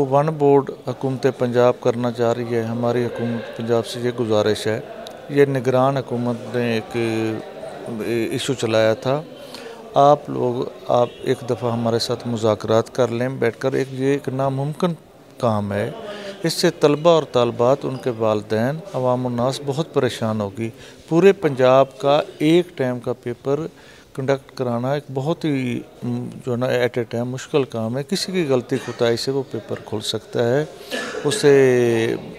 One board हुकूमत पंजाब करना चाह रही है, हमारी हुकूमत पंजाब से ये गुजारिश है, ये निगरान हुकूमत ने एक इशू चलाया था, आप एक दफ़ा हमारे साथ मुज़ाकरात कर लें बैठकर। ये एक नामुमकिन काम है, इससे तलबा और तालबात, उनके वालिदैन, अवाम उन्नास बहुत परेशान होगी। पूरे पंजाब का एक टाइम का पेपर कंडक्ट कराना एक बहुत ही जो ना एट ए टाइम मुश्किल काम है। किसी की गलती कोताही से वो पेपर खुल सकता है, उससे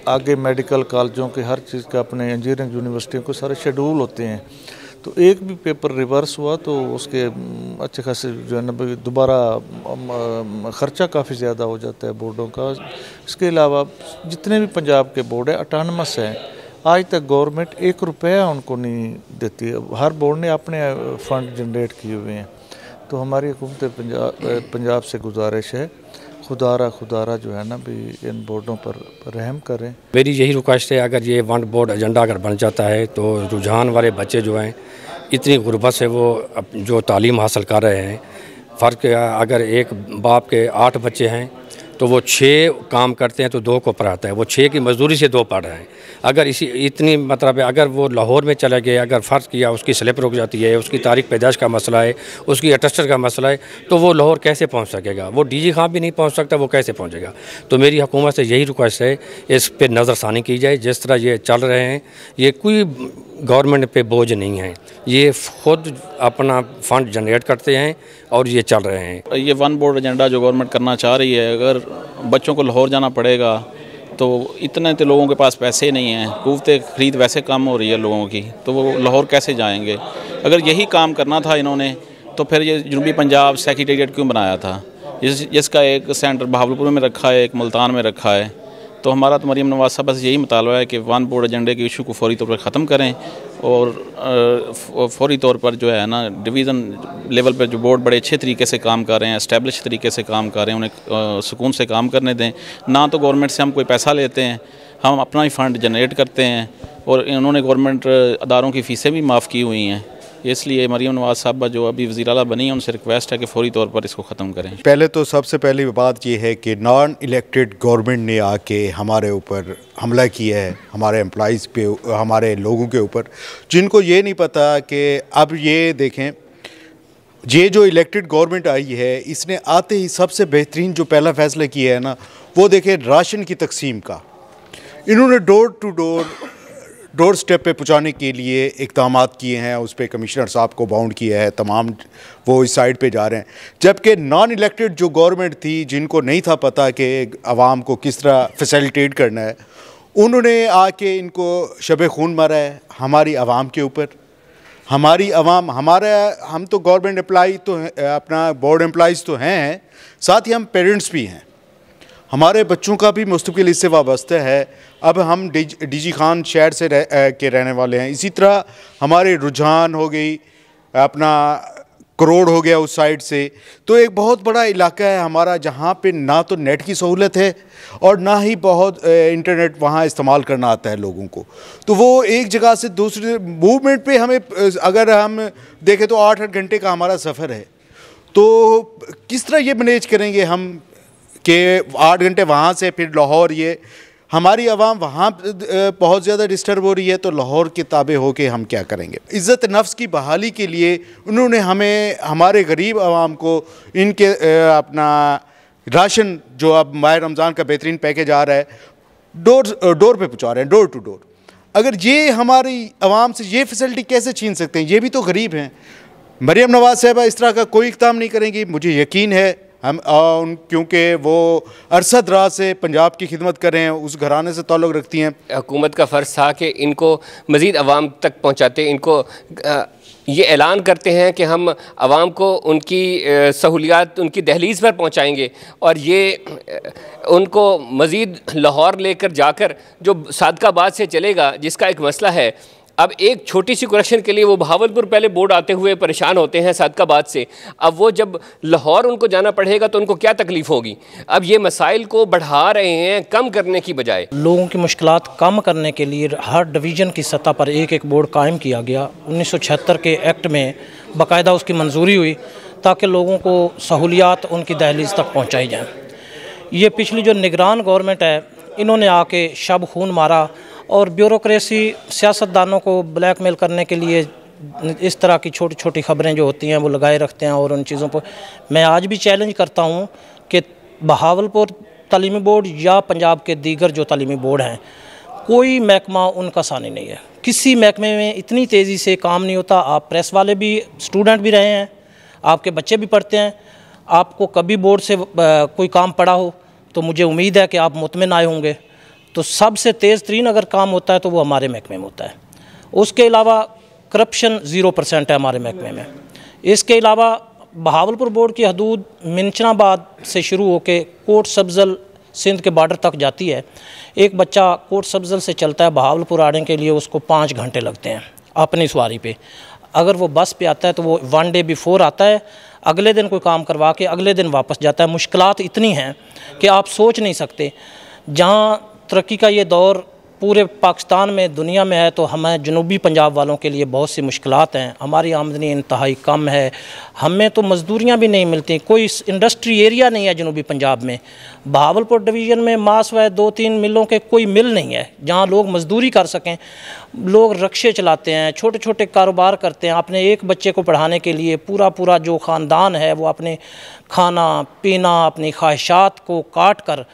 आगे मेडिकल कॉलेजों के हर चीज़ का, अपने इंजीनियरिंग यूनिवर्सिटियों के सारे शेड्यूल होते हैं, तो एक भी पेपर रिवर्स हुआ तो उसके अच्छे खासे जो है ना दोबारा ख़र्चा काफ़ी ज़्यादा हो जाता है बोर्डों का। इसके अलावा जितने भी पंजाब के बोर्ड हैं अटानमस हैं, आज तक गवर्नमेंट 1 रुपया उनको नहीं देती है, हर बोर्ड ने अपने फ़ंड जनरेट किए हुए हैं। तो हमारी हुकूमत पंजाब से गुजारिश है, खुदारा जो है ना भी इन बोर्डों पर रहम करें। मेरी यही रिक्वेस्ट है, अगर ये वन बोर्ड एजेंडा अगर बन जाता है तो रुझान वाले बच्चे जो हैं इतनी गुर्बत से वो जो तालीम हासिल कर रहे हैं, फ़र्क अगर एक बाप के 8 बच्चे हैं तो वो 6 काम करते हैं तो 2 को पढ़ाता है, वो 6 की मजदूरी से 2 पढ़ रहे हैं। अगर इतनी मतलब है, अगर वो लाहौर में चले गए, अगर फ़र्ज़ किया उसकी स्लिप रुक जाती है, उसकी तारीख पैदाइश का मसला है, उसकी अटेस्टर का मसला है, तो वो लाहौर कैसे पहुंच सकेगा? वो डीजी खां भी नहीं पहुंच सकता, वो कैसे पहुंचेगा? तो मेरी हुकूमत से यही रिक्वेस्ट है, इस पर नज़रसानी की जाए। जिस तरह ये चल रहे हैं, ये कोई गवर्नमेंट पे बोझ नहीं है, ये खुद अपना फ़ंड जनरेट करते हैं और ये चल रहे हैं। ये वन बोर्ड एजेंडा जो गवर्नमेंट करना चाह रही है, अगर बच्चों को लाहौर जाना पड़ेगा तो इतने तो लोगों के पास पैसे नहीं हैं, क़ुव्वते ख़रीद वैसे कम हो रही है लोगों की, तो वो लाहौर कैसे जाएंगे? अगर यही काम करना था इन्होंने तो फिर ये जनूबी पंजाब सेक्रेटेरिएट क्यों बनाया था, जिसका एक सेंटर बहावलपुर में रखा है, एक मुल्तान में रखा है। तो हमारा तो मरीम नवाज़ साहब से यही मुतालबा है कि वन बोर्ड एजेंडे के इशू को फौरी तौर पर ख़त्म करें और फौरी तौर पर जो है ना डिवीज़न लेवल पर जो बोर्ड बड़े अच्छे तरीके से काम कर रहे हैं, एस्टेब्लिश तरीके से काम कर रहे हैं, उन्हें सुकून से काम करने दें। ना तो गवर्नमेंट से हम कोई पैसा लेते हैं, हम अपना ही फ़ंड जनरेट करते हैं, और इन्होंने गवर्नमेंट अदारों की फ़ीसें भी माफ़ की हुई हैं। इसलिए मरीम नवाज़ साहबा जो अभी वज़ीर आला बनी है, उनसे रिक्वेस्ट है कि फौरी तौर पर इसको ख़त्म करें। पहले तो सबसे पहली बात ये है कि नॉन इलेक्टेड गवर्नमेंट ने आके हमारे ऊपर हमला किया है, हमारे एम्प्लॉइज़ पे, हमारे लोगों के ऊपर, जिनको ये नहीं पता कि अब ये देखें, ये जो इलेक्टेड गवर्नमेंट आई है, इसने आते ही सबसे बेहतरीन जो पहला फ़ैसला किया है ना, वो देखें राशन की तकसीम का। इन्होंने डोर टू डोर स्टेप पे पहुँचाने के लिए इक़दामात किए हैं, उस पर कमिश्नर साहब को बाउंड किया है, तमाम वो इस साइड पे जा रहे हैं। जबकि नॉन इलेक्टेड जो गवर्नमेंट थी, जिनको नहीं था पता कि आवाम को किस तरह फैसिलिटेट करना है, उन्होंने आके इनको शब खून मारा है हमारी आवाम के ऊपर। हमारी आवाम, हम तो गवर्नमेंट एम्प्लॉई तो अपना बोर्ड एम्प्लॉइज़ तो हैं, साथ ही हम पेरेंट्स भी हैं, हमारे बच्चों का भी मुस्तक़बिल इससे वाबस्ता है। अब हम डीजी खान शहर से के रहने वाले हैं, इसी तरह हमारे रुझान हो गई, अपना करोड़ हो गया उस साइड से, तो एक बहुत बड़ा इलाका है हमारा, जहाँ पे ना तो नेट की सहूलत है और ना ही बहुत इंटरनेट वहाँ इस्तेमाल करना आता है लोगों को। तो वो एक जगह से दूसरे मूवमेंट पे हमें, अगर हम देखें तो 8-8 घंटे का हमारा सफ़र है, तो किस तरह ये मैनेज करेंगे हम कि 8 घंटे वहाँ से फिर लाहौर? ये हमारी आवाम वहाँ बहुत ज़्यादा डिस्टर्ब हो रही है, तो लाहौर के ताबे हो के हम क्या करेंगे? इज़्ज़त नफ्स की बहाली के लिए उन्होंने हमें, हमारे गरीब आवाम को, इनके अपना राशन जो अब माह रमज़ान का बेहतरीन पैकेज आ रहा है, डोर पे पहुँचा रहे हैं, डोर टू डोर। अगर ये हमारी आवाम से ये फैसिलिटी कैसे छीन सकते हैं? ये भी तो गरीब हैं। मरीम नवाज़ साहबा इस तरह का कोई इक़दाम नहीं करेंगी, मुझे यकीन है। हम क्योंकि वो अरसद दराज से पंजाब की खिदमत कर रहे हैं, उस घराने से ताल्लुक़ रखती हैं। हुकूमत का फ़र्ज़ था कि इनको मज़ीद अवाम तक पहुँचाते, इनको ये ऐलान करते हैं कि हम आवाम को उनकी सहूलियात उनकी दहलीज़ पर पहुँचाएँगे, और ये उनको मज़ीद लाहौर लेकर जाकर जो सादकाबाद से चलेगा, जिसका एक मसला है। अब एक छोटी सी करेक्शन के लिए वो बहावलपुर पहले बोर्ड आते हुए परेशान होते हैं सादकाबाद से, अब वो जब लाहौर उनको जाना पड़ेगा तो उनको क्या तकलीफ़ होगी? अब ये मसाइल को बढ़ा रहे हैं, कम करने की बजाय। लोगों की मुश्किलात कम करने के लिए हर डिवीज़न की सतह पर एक बोर्ड कायम किया गया। 1976 के एक्ट में बाकायदा उसकी मंजूरी हुई ताकि लोगों को सहूलियात उनकी दहलीज़ तक पहुँचाई जाए। ये पिछली जो निगरान गवर्नमेंट है, इन्होंने आके शब खून मारा और ब्यूरोक्रेसी सियासतदानों को ब्लैकमेल करने के लिए इस तरह की छोटी छोटी खबरें जो होती हैं वो लगाए रखते हैं। और उन चीज़ों पर मैं आज भी चैलेंज करता हूँ कि बहावलपुर तालीमी बोर्ड या पंजाब के दीगर जो तालीमी बोर्ड हैं, कोई महकमा उनका सानी नहीं है। किसी महकमे में इतनी तेज़ी से काम नहीं होता। आप प्रेस वाले भी स्टूडेंट भी रहे हैं, आपके बच्चे भी पढ़ते हैं, आपको कभी बोर्ड से कोई काम पड़ा हो तो मुझे उम्मीद है कि आप मुतमिन आए होंगे। तो सबसे तेज़ तरीन अगर काम होता है तो वो हमारे महकमे में होता है। उसके अलावा करप्शन 0% है हमारे महकमे में। इसके अलावा बहावलपुर बोर्ड की हदूद मिंचनाबाद से शुरू होकर कोट सब्जल सिंध के बॉर्डर तक जाती है। एक बच्चा कोट सब्जल से चलता है बहावलपुर आने के लिए, उसको 5 घंटे लगते हैं अपनी सवारी पे। अगर वो बस पे आता है तो वो 1 डे बिफोर आता है, अगले दिन कोई काम करवा के अगले दिन वापस जाता है। मुश्किलात इतनी हैं कि आप सोच नहीं सकते। जहाँ तरक्की का ये दौर पूरे पाकिस्तान में, दुनिया में है, तो हमें जनूबी पंजाब वालों के लिए बहुत सी मुश्किलात हैं। हमारी आमदनी इंतहाई कम है, हमें तो मज़दूरियाँ भी नहीं मिलती, कोई इंडस्ट्री एरिया नहीं है जनूबी पंजाब में। बहावलपुर डिवीज़न में मास व 2-3 मिलों के कोई मिल नहीं है जहाँ लोग मज़दूरी कर सकें। लोग रक्शे चलाते हैं, छोटे छोटे कारोबार करते हैं। अपने एक बच्चे को पढ़ाने के लिए पूरा जो ख़ानदान है वो अपने खाना पीना, अपनी ख्वाहिशात को काट कर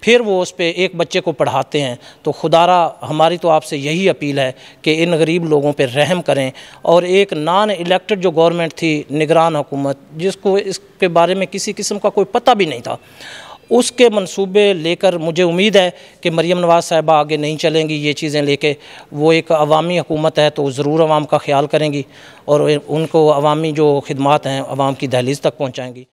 फिर वो उस पे एक बच्चे को पढ़ाते हैं। तो खुदारा हमारी तो आपसे यही अपील है कि इन गरीब लोगों पे रहम करें। और एक नॉन इलेक्टेड जो गवर्नमेंट थी, निगरान हुकूमत, जिसको इसके बारे में किसी किस्म का कोई पता भी नहीं था, उसके मंसूबे लेकर मुझे उम्मीद है कि मरीम नवाज़ साहिबा आगे नहीं चलेंगी ये चीज़ें लेके। वो एक अवामी हुकूमत है तो ज़रूर अवाम का ख्याल करेंगी और उनको अवामी जो खिदमात हैं अवाम की दहलीज़ तक पहुँचाएँगी।